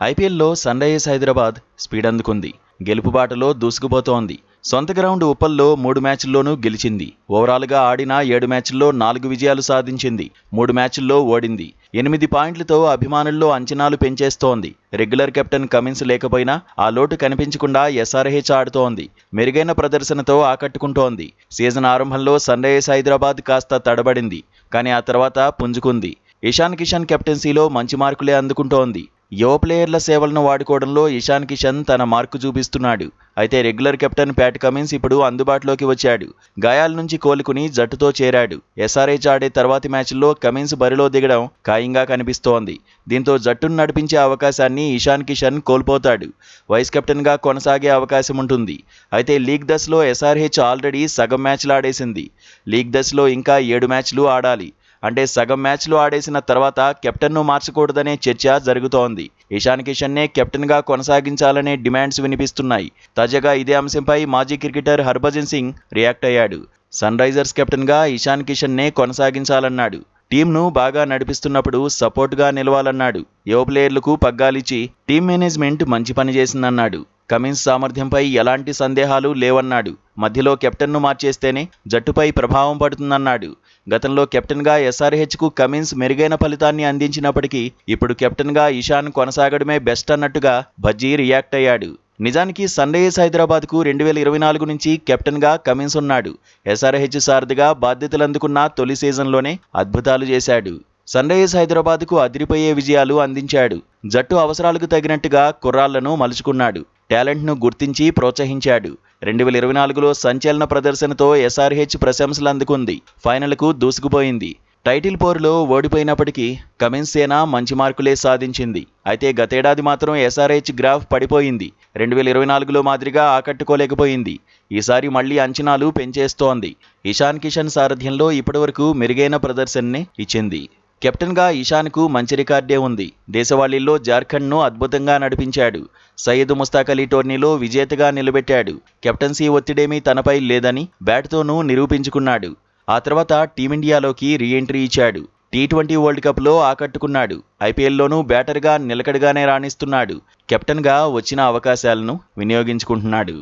ఐపీఎల్లో sun Risers Hyderabad speed అందుకుంది. గెలుపుబాటలో దూసుకుపోతోంది. సొంత గ్రౌండ్ ఉప్పల్లో 3 మ్యాచ్ల్లోనూ గెలిచింది. ఓవరాల్గా ఆడిన 7 మ్యాచ్ల్లో 4 విజయాలు సాధించింది. 3 మ్యాచ్ల్లో ఓడింది. 8 పాయింట్లతో అభిమానుల్లో అంచనాలు పెంచేస్తోంది. రెగ్యులర్ కెప్టెన్ కమిన్స్ లేకపోయినా ఆ లోటు కనిపించకుండా ఎస్ఆర్హెచ్ ఆడుతోంది. మెరుగైన ప్రదర్శనతో ఆకట్టుకుంటోంది. సీజన్ ఆరంభంలో సన్ రైజర్స్ హైదరాబాద్ కాస్త తడబడింది. కానీ ఆ తర్వాత పుంజుకుంది. ఇషాన్ కిషన్ కెప్టెన్సీలో మంచి మార్కులే అందుకుంటోంది. యువ ప్లేయర్ల సేవలను వాడుకోవడంలో ఇషాన్ కిషన్ తన మార్కు చూపిస్తున్నాడు. అయితే రెగ్యులర్ కెప్టెన్ ప్యాట్ కమిన్స్ ఇప్పుడు అందుబాటులోకి వచ్చాడు. గాయాల నుంచి కోలుకుని జట్టుతో చేరాడు. ఎస్ఆర్హెచ్ ఆడే తర్వాతి మ్యాచ్ల్లో కమిన్స్ బరిలో దిగడం ఖాయంగా కనిపిస్తోంది. దీంతో జట్టును నడిపించే అవకాశాన్ని ఇషాన్ కిషన్ కోల్పోతాడు. వైస్ కెప్టెన్గా కొనసాగే అవకాశం ఉంటుంది. అయితే లీగ్ దశలో ఎస్ఆర్హెచ్ ఆల్రెడీ సగం మ్యాచ్లు ఆడేసింది. లీగ్ దశలో ఇంకా 7 మ్యాచ్లు ఆడాలి. అంటే సగం మ్యాచ్లు ఆడేసిన తర్వాత కెప్టెన్ను మార్చకూడదనే చర్చ జరుగుతోంది. ఇషాన్ కిషన్నే కెప్టెన్గా కొనసాగించాలనే డిమాండ్స్ వినిపిస్తున్నాయి. తాజాగా ఇదే అంశంపై మాజీ క్రికెటర్ హర్భజన్ సింగ్ రియాక్ట్ అయ్యాడు. సన్ రైజర్స్ కెప్టెన్గా ఇషాన్ కిషన్నే కొనసాగించాలన్నాడు. టీంను బాగా నడిపిస్తున్నప్పుడు సపోర్ట్గా నిలవాలన్నాడు. యువ ప్లేయర్లకు పగ్గాలిచ్చి టీం మేనేజ్మెంట్ మంచి పని చేసిందన్నాడు. కమిన్స్ సామర్థ్యంపై ఎలాంటి సందేహాలు లేవన్నాడు. మధ్యలో కెప్టెన్ను మార్చేస్తేనే జట్టుపై ప్రభావం పడుతుందన్నాడు. గతంలో కెప్టెన్గా ఎస్ఆర్హెచ్కు కమిన్స్ మెరుగైన ఫలితాన్ని అందించినప్పటికీ ఇప్పుడు కెప్టెన్గా ఇషాన్ కొనసాగడమే బెస్ట్ అన్నట్టుగా భజ్జీ రియాక్ట్ అయ్యాడు. నిజానికి సన్ రైజర్స్ హైదరాబాద్కు 2024 నుంచి కెప్టెన్గా కమిన్స్ ఉన్నాడు. ఎస్ఆర్హెచ్ సారథిగా బాధ్యతలు అందుకున్న తొలి సీజన్లోనే అద్భుతాలు చేశాడు. సన్ రైజర్స్ హైదరాబాద్కు అదిరిపోయే విజయాలు అందించాడు. జట్టు అవసరాలకు తగినట్టుగా కుర్రాళ్లను మలుచుకున్నాడు. టాలెంట్ను గుర్తించి ప్రోత్సహించాడు. 2024లో సంచలన ప్రదర్శనతో ఎస్ఆర్హెచ్ ప్రశంసలు అందుకుంది. ఫైనల్కు దూసుకుపోయింది. టైటిల్ పోరులో ఓడిపోయినప్పటికీ కమిన్స్ సేన మంచి మార్కులే సాధించింది. అయితే గతేడాది మాత్రం ఎస్ఆర్హెచ్ గ్రాఫ్ పడిపోయింది. 2024లో మాదిరిగా ఆకట్టుకోలేకపోయింది. ఈసారి మళ్లీ అంచనాలు పెంచేస్తోంది. ఇషాన్ కిషన్ సారథ్యంలో ఇప్పటివరకు మెరుగైన ప్రదర్శననే ఇచ్చింది. కెప్టెన్గా ఇషాన్కు మంచి రికార్డే ఉంది. దేశవాళీల్లో జార్ఖండ్ను అద్భుతంగా నడిపించాడు. సయ్యద్ ముస్తాక్ అలీ టోర్నీలో విజేతగా నిలబెట్టాడు. కెప్టెన్సీ ఒత్తిడేమీ తనపై లేదని బ్యాట్తోనూ నిరూపించుకున్నాడు. ఆ తర్వాత టీమిండియాలోకి రీ-ఎంట్రీ ఇచ్చాడు. టీ20 వరల్డ్ కప్లో ఆకట్టుకున్నాడు. ఐపీఎల్లోనూ బ్యాటర్గా నిలకడగానే రాణిస్తున్నాడు. కెప్టెన్గా వచ్చిన అవకాశాలను వినియోగించుకుంటున్నాడు.